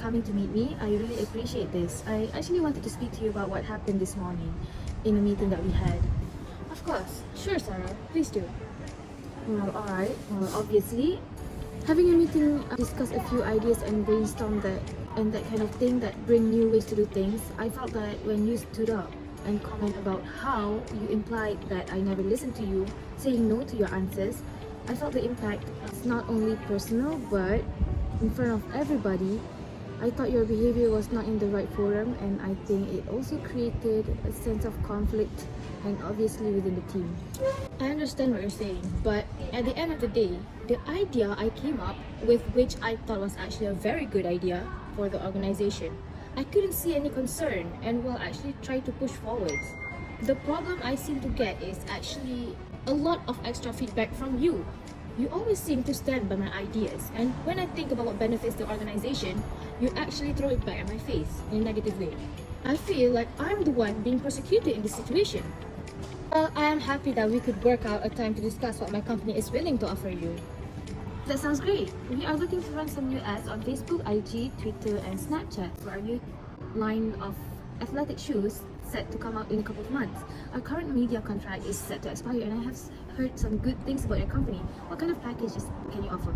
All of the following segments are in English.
coming to meet me. I really appreciate this. I actually wanted to speak to you about what happened this morning in a meeting that we had. Of course. Sure, Sarah. Please do. Well, alright. Well, obviously, having a meeting, discuss a few ideas and brainstorm that kind of thing that bring new ways to do things. I felt that when you stood up and comment about how you implied that I never listened to you, saying no to your answers, I felt the impact is not only personal but in front of everybody. I thought your behavior was not in the right forum, and I think it also created a sense of conflict and obviously within the team. I understand what you're saying, but at the end of the day, the idea I came up with, which I thought was actually a very good idea for the organization, I couldn't see any concern and will actually try to push forwards. The problem I seem to get is actually a lot of extra feedback from you. You always seem to stand by my ideas, and when I think about what benefits the organization, you actually throw it back at my face in a negative way. I feel like I'm the one being prosecuted in this situation. Well, I am happy that we could work out a time to discuss what my company is willing to offer you. That sounds great. We are looking to run some new ads on Facebook, IG, Twitter, and Snapchat for our new line of athletic shoes set to come out in a couple of months. Our current media contract is set to expire, and I have heard some good things about your company. What kind of packages can you offer?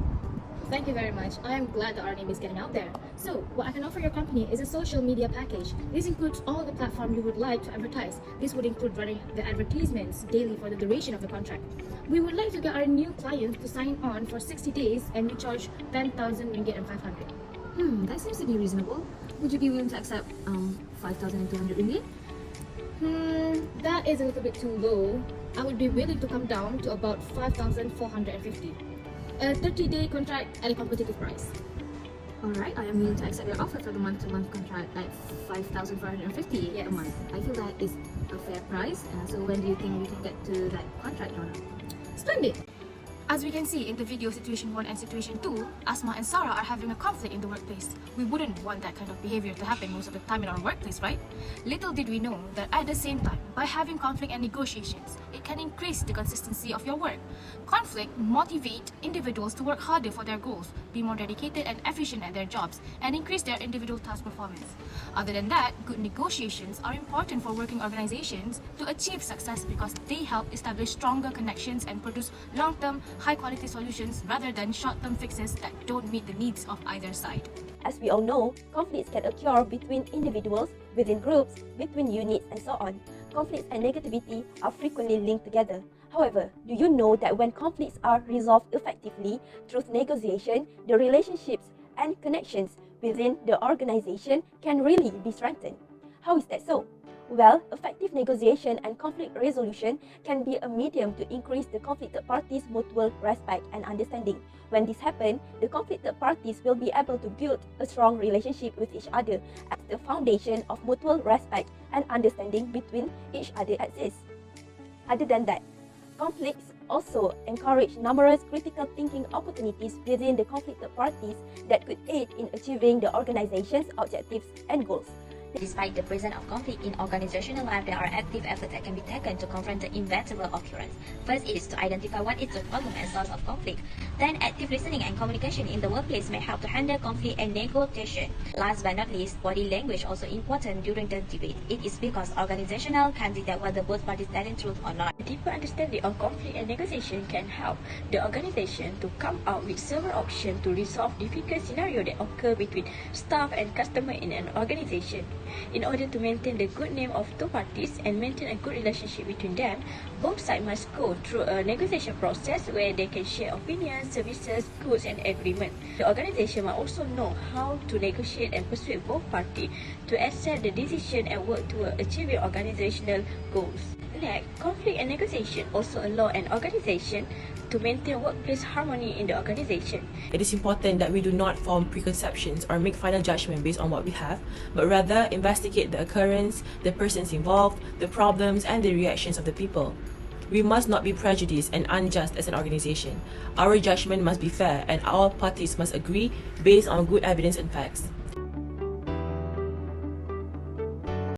Thank you very much. I am glad that our name is getting out there. So, what I can offer your company is a social media package. This includes all the platforms you would like to advertise. This would include running the advertisements daily for the duration of the contract. We would like to get our new clients to sign on for 60 days, and we charge 10,000 ringgit and 500. That seems to be reasonable. Would you be willing to accept 5,200 ringgit? That is a little bit too low. I would be willing to come down to about 5,450. A 30-day contract at a competitive price. Alright, I am willing to accept your offer for the month-to-month contract at 5,450 Yes. a month. I feel that is a fair price. So when do you think we can get to that contract, Donna? Splendid! As we can see in the video situation 1 and situation 2, Asma and Sarah are having a conflict in the workplace. We wouldn't want that kind of behavior to happen most of the time in our workplace, right? Little did we know that at the same time, by having conflict and negotiations, it can increase the consistency of your work. Conflict motivate individuals to work harder for their goals, be more dedicated and efficient at their jobs, and increase their individual task performance. Other than that, good negotiations are important for working organizations to achieve success because they help establish stronger connections and produce long-term, high-quality solutions rather than short-term fixes that don't meet the needs of either side. As we all know, conflicts can occur between individuals, within groups, between units, and so on. Conflicts and negativity are frequently linked together. However, do you know that when conflicts are resolved effectively through negotiation, the relationships and connections within the organization can really be strengthened? How is that so? Well, effective negotiation and conflict resolution can be a medium to increase the conflicted parties' mutual respect and understanding. When this happens, the conflicted parties will be able to build a strong relationship with each other as the foundation of mutual respect and understanding between each other exists. Other than that, conflicts also encourage numerous critical thinking opportunities within the conflicted parties that could aid in achieving the organization's objectives and goals. Despite the presence of conflict in organizational life, there are active efforts that can be taken to confront the inevitable occurrence. First is to identify what is the problem and source of conflict. Then, active listening and communication in the workplace may help to handle conflict and negotiation. Last but not least, body language also important during the debate. It is because organizational candidate whether both parties telling truth or not. A deeper understanding of conflict and negotiation can help the organization to come out with several options to resolve difficult scenarios that occur between staff and customer in an organization. In order to maintain the good name of two parties and maintain a good relationship between them, both sides must go through a negotiation process where they can share opinions, services, goods and agreement. The organization must also know how to negotiate and persuade both parties to accept the decision and work toward achieving organizational goals. Next, conflict and negotiation also allow an organization to maintain workplace harmony in the organization. It is important that we do not form preconceptions or make final judgment based on what we have, but rather investigate the occurrence, the persons involved, the problems, and the reactions of the people. We must not be prejudiced and unjust as an organization. Our judgment must be fair, and all parties must agree based on good evidence and facts.